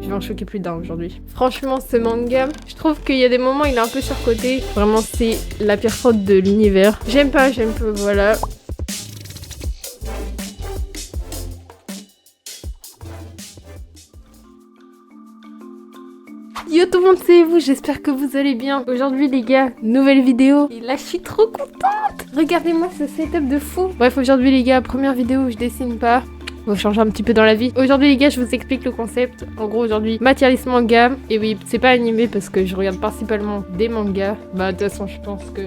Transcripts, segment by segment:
Je vais en choquer plus d'un aujourd'hui. Franchement, ce manga, je trouve qu'il y a des moments, il est un peu surcoté. Vraiment, c'est la pire faute de l'univers. J'aime pas, voilà. Yo tout le monde, c'est vous, j'espère que vous allez bien. Aujourd'hui les gars, nouvelle vidéo. Et là je suis trop contente. Regardez-moi ce setup de fou. Bref, aujourd'hui les gars, première vidéo où je dessine pas. On va changer un petit peu dans la vie. Aujourd'hui les gars, je vous explique le concept. En gros aujourd'hui, Matérialiste Manga. Et oui, c'est pas animé parce que je regarde principalement des mangas. Bah de toute façon je pense que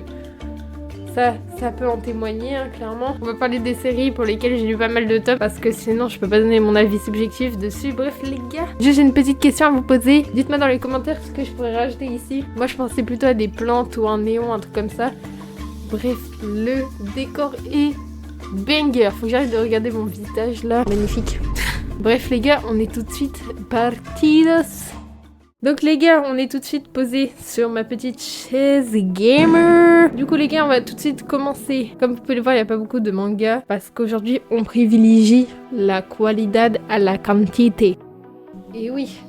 ça peut en témoigner, hein, clairement. On va parler des séries pour lesquelles j'ai lu pas mal de tomes parce que sinon je peux pas donner mon avis subjectif dessus. Bref les gars, j'ai une petite question à vous poser. Dites-moi dans les commentaires ce que je pourrais rajouter ici. Moi je pensais plutôt à des plantes ou un néon, un truc comme ça. Bref, le décor est banger. Faut que j'arrête de regarder mon visage là. Magnifique. Bref les gars, on est tout de suite partidos. Donc les gars, on est tout de suite posé sur ma petite chaise gamer. Du coup les gars, on va tout de suite commencer. Comme vous pouvez le voir, il n'y a pas beaucoup de mangas parce qu'aujourd'hui, on privilégie la qualidad à la quantité. Et oui,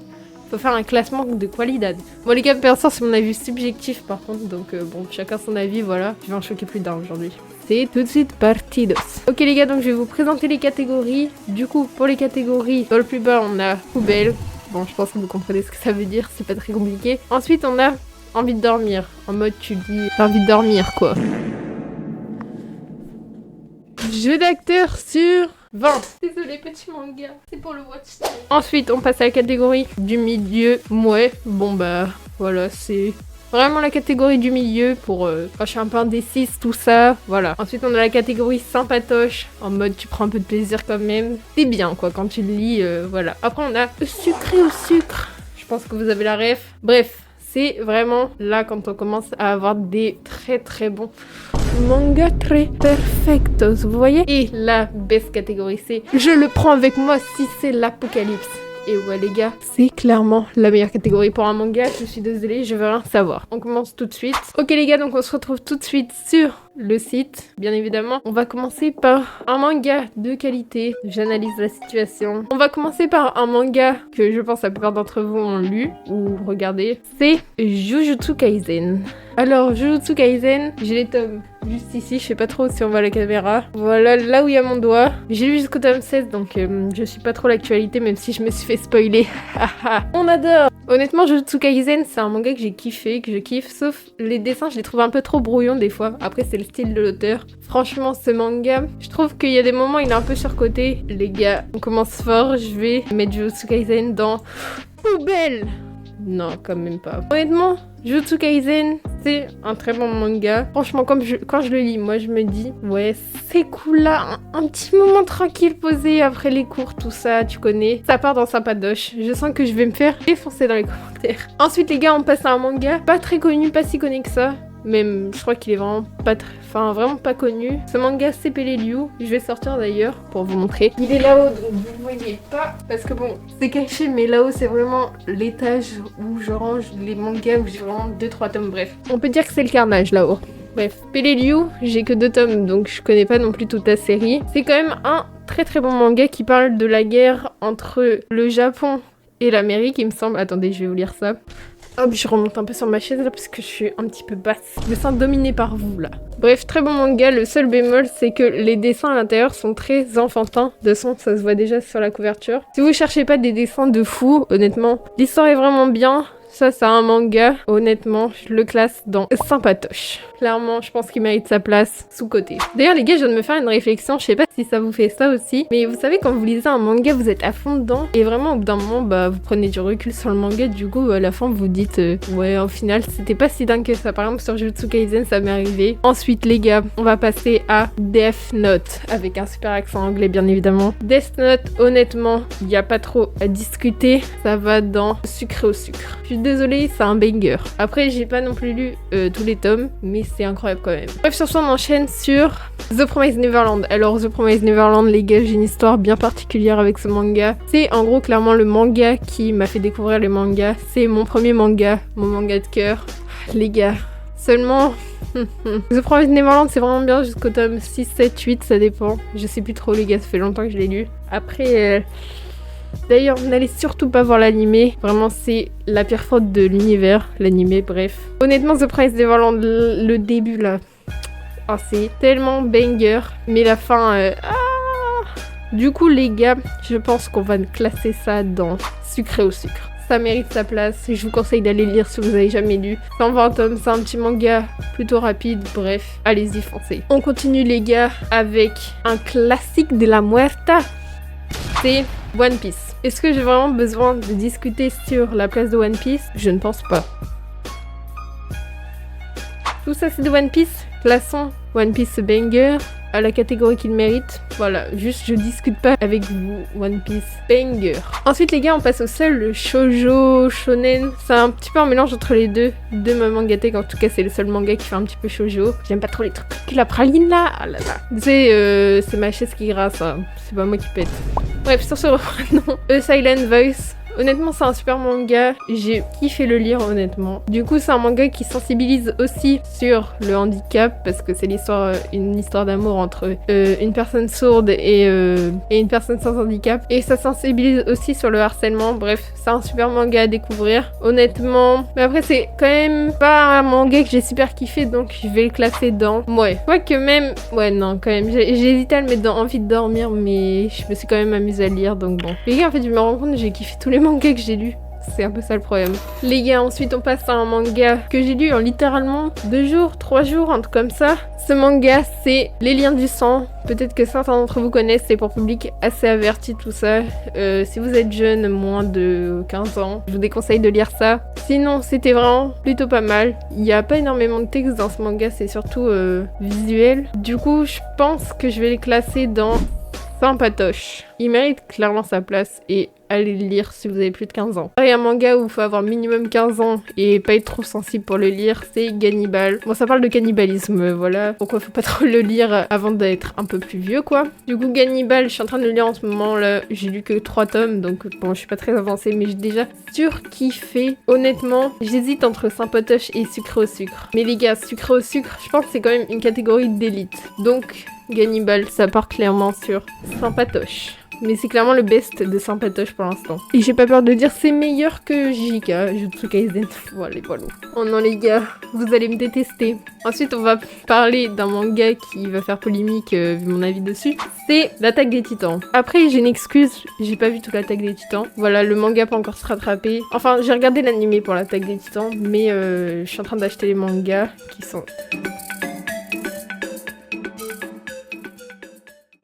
faut faire un classement de qualidad. Bon les gars, personne c'est mon avis subjectif par contre, donc bon, chacun son avis, voilà. Je vais en choquer plus d'un aujourd'hui. C'est tout de suite partidos. Ok les gars, donc je vais vous présenter les catégories. Du coup, pour les catégories, dans le plus bas, on a poubelle. Bon, je pense que vous comprenez ce que ça veut dire, c'est pas très compliqué. Ensuite, on a envie de dormir. En mode, tu dis, j'ai envie de dormir, quoi. Jeu d'acteur sur 20. Désolé, petit manga, c'est pour le watch time. Ensuite, on passe à la catégorie du milieu. Ouais, bon bah, voilà, c'est vraiment la catégorie du milieu pour quand je suis un peu indécise, tout ça, voilà. Ensuite, on a la catégorie sympatoche, en mode tu prends un peu de plaisir quand même. C'est bien, quoi, quand tu le lis, voilà. Après, on a sucré au sucre. Je pense que vous avez la ref. Bref, c'est vraiment là quand on commence à avoir des très très bons manga très perfectos, vous voyez. Et la best catégorie, c'est je le prends avec moi si c'est l'apocalypse. Et ouais les gars, c'est clairement la meilleure catégorie pour un manga, je suis désolée, je veux rien savoir. On commence tout de suite. Ok les gars, donc on se retrouve tout de suite sur le site, bien évidemment. On va commencer par un manga de qualité, j'analyse la situation. On va commencer par un manga que je pense la plupart d'entre vous ont lu ou regardé. C'est Jujutsu Kaisen. Alors Jujutsu Kaisen, j'ai les tomes juste ici, je sais pas trop si on voit la caméra. Voilà, là où il y a mon doigt. J'ai lu jusqu'au tome 16, donc je suis pas trop l'actualité, même si je me suis fait spoiler. On adore. Honnêtement, Jujutsu Kaisen, c'est un manga que j'ai kiffé, que je kiffe, sauf les dessins, je les trouve un peu trop brouillons des fois. Après, c'est le style de l'auteur. Franchement, ce manga, je trouve qu'il y a des moments, il est un peu surcoté. Les gars, on commence fort, je vais mettre Jujutsu Kaisen dans poubelle. Non, quand même pas. Honnêtement, Jujutsu Kaisen, c'est un très bon manga. Franchement, quand je le lis, moi je me dis, ouais, c'est cool là, un petit moment tranquille posé après les cours, tout ça, tu connais. Ça part dans sa padoche. Je sens que je vais me faire défoncer dans les commentaires. Ensuite, les gars, on passe à un manga pas très connu, pas si connu que ça. Même, je crois qu'il est vraiment pas vraiment pas connu. Ce manga, c'est Peleliu. Je vais sortir d'ailleurs pour vous montrer. Il est là-haut, donc vous ne voyez pas. Parce que bon, c'est caché, mais là-haut, c'est vraiment l'étage où je range les mangas, où j'ai vraiment 2-3 tomes, bref. On peut dire que c'est le carnage là-haut. Bref, Peleliu, j'ai que 2 tomes, donc je connais pas non plus toute la série. C'est quand même un très très bon manga qui parle de la guerre entre le Japon et l'Amérique, il me semble. Attendez, je vais vous lire ça. Hop, je remonte un peu sur ma chaise là parce que je suis un petit peu basse. Je me sens dominée par vous là. Bref, très bon manga. Le seul bémol, c'est que les dessins à l'intérieur sont très enfantins. De toute façon, ça se voit déjà sur la couverture. Si vous cherchez pas des dessins de fou, honnêtement, l'histoire est vraiment bien. Ça, c'est un manga. Honnêtement, je le classe dans sympatoche. Clairement, je pense qu'il mérite sa place sous-côté. D'ailleurs, les gars, je viens de me faire une réflexion. Je sais pas si ça vous fait ça aussi. Mais vous savez, quand vous lisez un manga, vous êtes à fond dedans. Et vraiment, au bout d'un moment, bah, vous prenez du recul sur le manga. Du coup, à la fin, vous dites, ouais, au final, c'était pas si dingue que ça. Par exemple, sur Jujutsu Kaisen, ça m'est arrivé. Ensuite, les gars, on va passer à Death Note. Avec un super accent anglais, bien évidemment. Death Note, honnêtement, il n'y a pas trop à discuter. Ça va dans sucré au sucre. Je suis désolée, c'est un banger. Après, j'ai pas non plus lu tous les tomes, mais c'est incroyable quand même. Bref, sur ce, on enchaîne sur The Promised Neverland. Alors, The Promised Neverland, les gars, j'ai une histoire bien particulière avec ce manga. C'est en gros clairement le manga qui m'a fait découvrir les mangas. C'est mon premier manga, mon manga de cœur. Les gars, seulement... The Promised Neverland, c'est vraiment bien jusqu'au tome 6, 7, 8, ça dépend. Je sais plus trop, les gars, ça fait longtemps que je l'ai lu. Après... D'ailleurs, n'allez surtout pas voir l'animé. Vraiment, c'est la pire faute de l'univers, l'animé, bref. Honnêtement, The Prince Neverland, le début là, oh, c'est tellement banger. Mais la fin, Du coup, les gars, je pense qu'on va classer ça dans sucré au sucre. Ça mérite sa place. Je vous conseille d'aller lire si vous n'avez jamais lu. 120 tomes, c'est un petit manga plutôt rapide. Bref, allez-y, foncez. On continue, les gars, avec un classique de la muerta. C'est One Piece. Est-ce que j'ai vraiment besoin de discuter sur la place de One Piece? Je ne pense pas. Tout ça, c'est de One Piece. Classons One Piece banger à la catégorie qu'il mérite. Voilà, juste je discute pas avec vous. One Piece banger. Ensuite, les gars, on passe au seul shoujo shonen. C'est un petit peu un mélange entre les deux. De ma mangatech, en tout cas, c'est le seul manga qui fait un petit peu shoujo. J'aime pas trop les trucs. La praline là, ah là là. C'est ma chaise qui grasse, ça. C'est pas moi qui pète. Bref, sur ce reprenons. A Silent Voice. Honnêtement, c'est un super manga. J'ai kiffé le lire, honnêtement. Du coup, c'est un manga qui sensibilise aussi sur le handicap, parce que c'est une histoire d'amour entre une personne sourde et une personne sans handicap. Et ça sensibilise aussi sur le harcèlement. Bref, c'est un super manga à découvrir, honnêtement. Mais après, c'est quand même pas un manga que j'ai super kiffé, donc je vais le classer dans... Ouais, je crois que même... Ouais, non, quand même. J'ai hésité à le mettre dans Envie de dormir, mais je me suis quand même amusée à le lire, donc bon. Les gars, en fait, je me rends compte que j'ai kiffé tous les mangas que j'ai lus. C'est un peu ça le problème. Les gars, ensuite on passe à un manga que j'ai lu en littéralement 2 jours, 3 jours, un truc comme ça. Ce manga, c'est Les Liens du Sang. Peut-être que certains d'entre vous connaissent, c'est pour public assez averti tout ça. Si vous êtes jeune, moins de 15 ans, je vous déconseille de lire ça. Sinon, c'était vraiment plutôt pas mal. Il n'y a pas énormément de texte dans ce manga, c'est surtout visuel. Du coup, je pense que je vais les classer dans Sympatoche. Il mérite clairement sa place et allez le lire si vous avez plus de 15 ans. Il y a un manga où il faut avoir minimum 15 ans et pas être trop sensible pour le lire, c'est Gannibal. Bon, ça parle de cannibalisme, voilà. Pourquoi faut pas trop le lire avant d'être un peu plus vieux, quoi. Du coup, Gannibal, je suis en train de le lire en ce moment, là. J'ai lu que 3 tomes, donc bon, je suis pas très avancée, mais j'ai déjà surkiffé. Honnêtement, j'hésite entre Sympatoche et Sucre au sucre. Mais les gars, Sucre au sucre, je pense que c'est quand même une catégorie d'élite. Donc, Gannibal, ça part clairement sur Sympatoche. Mais c'est clairement le best de Sympatoche pour l'instant. Et j'ai pas peur de dire c'est meilleur que JK, Jujutsu Kaisen. Voilà. Oh non les gars, vous allez me détester. Ensuite on va parler d'un manga qui va faire polémique vu mon avis dessus. C'est l'Attaque des Titans. Après j'ai une excuse, j'ai pas vu toute l'Attaque des Titans. Voilà, le manga peut encore se rattraper. Enfin j'ai regardé l'animé pour l'Attaque des Titans, mais je suis en train d'acheter les mangas qui sont...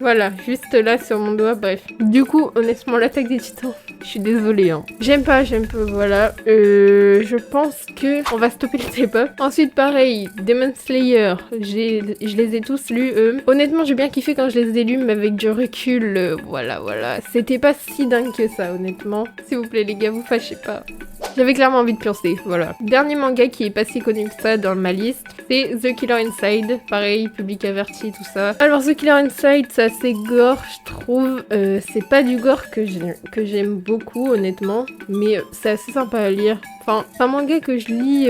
Voilà, juste là sur mon doigt, bref. Du coup, honnêtement, l'Attaque des Titans, je suis désolée, hein. J'aime pas, voilà. Je pense que on va stopper les K-pop. Ensuite, pareil, Demon Slayer, je les ai tous lus, Honnêtement, j'ai bien kiffé quand je les ai lus, mais avec du recul, voilà. C'était pas si dingue que ça, honnêtement. S'il vous plaît, les gars, vous fâchez pas. J'avais clairement envie de pioncer, voilà. Dernier manga qui est pas si connu que ça dans ma liste, c'est The Killer Inside. Pareil, public averti, tout ça. Alors The Killer Inside, c'est assez gore, je trouve. C'est pas du gore que j'aime beaucoup, honnêtement. Mais c'est assez sympa à lire. Enfin, c'est un manga que je lis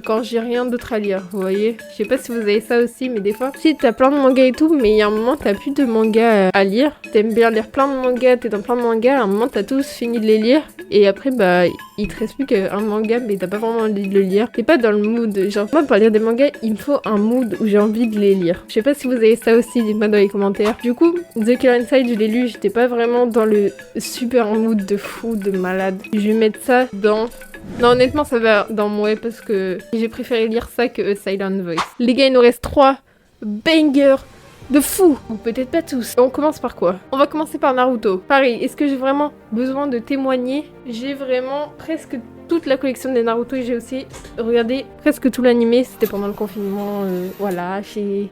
quand j'ai rien d'autre à lire, vous voyez. Je sais pas si vous avez ça aussi, mais des fois, si t'as plein de mangas et tout, mais il y a un moment, t'as plus de mangas à lire. T'aimes bien lire plein de mangas, t'es dans plein de mangas, à un moment, t'as tous fini de les lire. Et après, bah, il te reste plus qu'un manga, mais t'as pas vraiment envie de le lire. T'es pas dans le mood. Genre, moi, pour lire des mangas, il me faut un mood où j'ai envie de les lire. Je sais pas si vous avez ça aussi, dites-moi dans les commentaires. Du coup, The Killer Inside, je l'ai lu, j'étais pas vraiment dans le super mood de fou, de malade. Je vais mettre ça dans... Non, honnêtement, ça va dans moi parce que j'ai préféré lire ça que A Silent Voice. Les gars, il nous reste 3 bangers de fou. Ou peut-être pas tous. On commence par quoi? On va commencer par Naruto. Pareil, est-ce que j'ai vraiment besoin de témoigner? J'ai vraiment presque toute la collection des Naruto et j'ai aussi regardé presque tout l'animé. C'était pendant le confinement, voilà,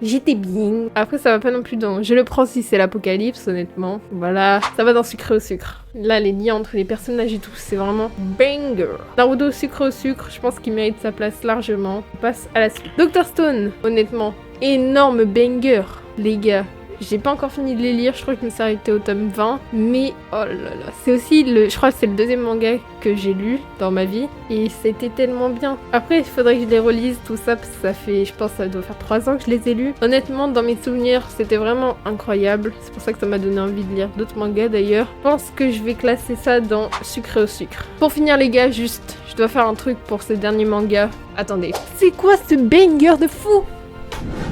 j'étais bien. Après, ça va pas non plus dans... Je le prends si c'est l'apocalypse, honnêtement. Voilà, ça va dans Sucre au sucre. Là, les liens entre les personnages et tout, c'est vraiment banger. Naruto, Sucre au sucre, je pense qu'il mérite sa place largement. On passe à la suite. Dr Stone, honnêtement, énorme banger, les gars. J'ai pas encore fini de les lire, je crois que je me suis arrêtée au tome 20. Mais oh là là, c'est aussi je crois que c'est le deuxième manga que j'ai lu dans ma vie. Et c'était tellement bien. Après, il faudrait que je les relise, tout ça, parce que ça fait, je pense, ça doit faire 3 ans que je les ai lus. Honnêtement, dans mes souvenirs, c'était vraiment incroyable. C'est pour ça que ça m'a donné envie de lire d'autres mangas d'ailleurs. Je pense que je vais classer ça dans sucré au sucre. Pour finir les gars, juste, je dois faire un truc pour ce dernier manga. Attendez, c'est quoi ce banger de fou?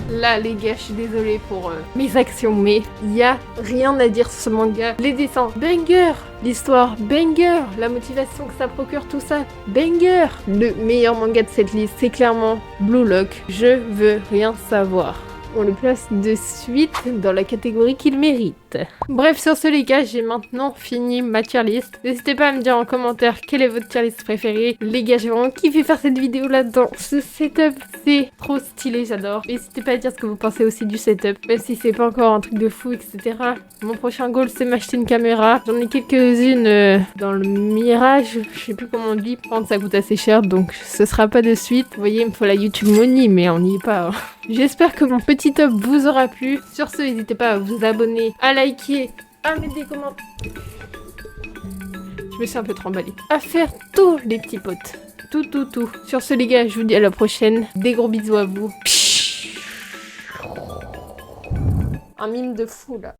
Là les gars, je suis désolée pour mes actions, mais il y a rien à dire sur ce manga. Les dessins, banger. L'histoire, banger. La motivation que ça procure, tout ça, banger. Le meilleur manga de cette liste, c'est clairement Blue Lock. Je veux rien savoir. On le place de suite dans la catégorie qu'il mérite. Bref, sur ce les gars, j'ai maintenant fini ma tier list. N'hésitez pas à me dire en commentaire quelle est votre tier list préférée. Les gars, j'ai vraiment kiffé faire cette vidéo là-dedans. Ce setup, c'est trop stylé, j'adore. N'hésitez pas à dire ce que vous pensez aussi du setup, même si c'est pas encore un truc de fou, etc. Mon prochain goal, c'est m'acheter une caméra. J'en ai quelques-unes dans le Mirage, je sais plus comment on dit. Par contre, ça coûte assez cher, donc ce sera pas de suite. Vous voyez, il me faut la YouTube Money, mais on n'y est pas. Hein. J'espère que mon petit top vous aura plu. Sur ce, n'hésitez pas à vous abonner, à liker, à mettre des commentaires. Je me suis un peu trop emballée. À faire tous les petits potes. Tout. Sur ce les gars, je vous dis à la prochaine. Des gros bisous à vous. Un mime de fou là.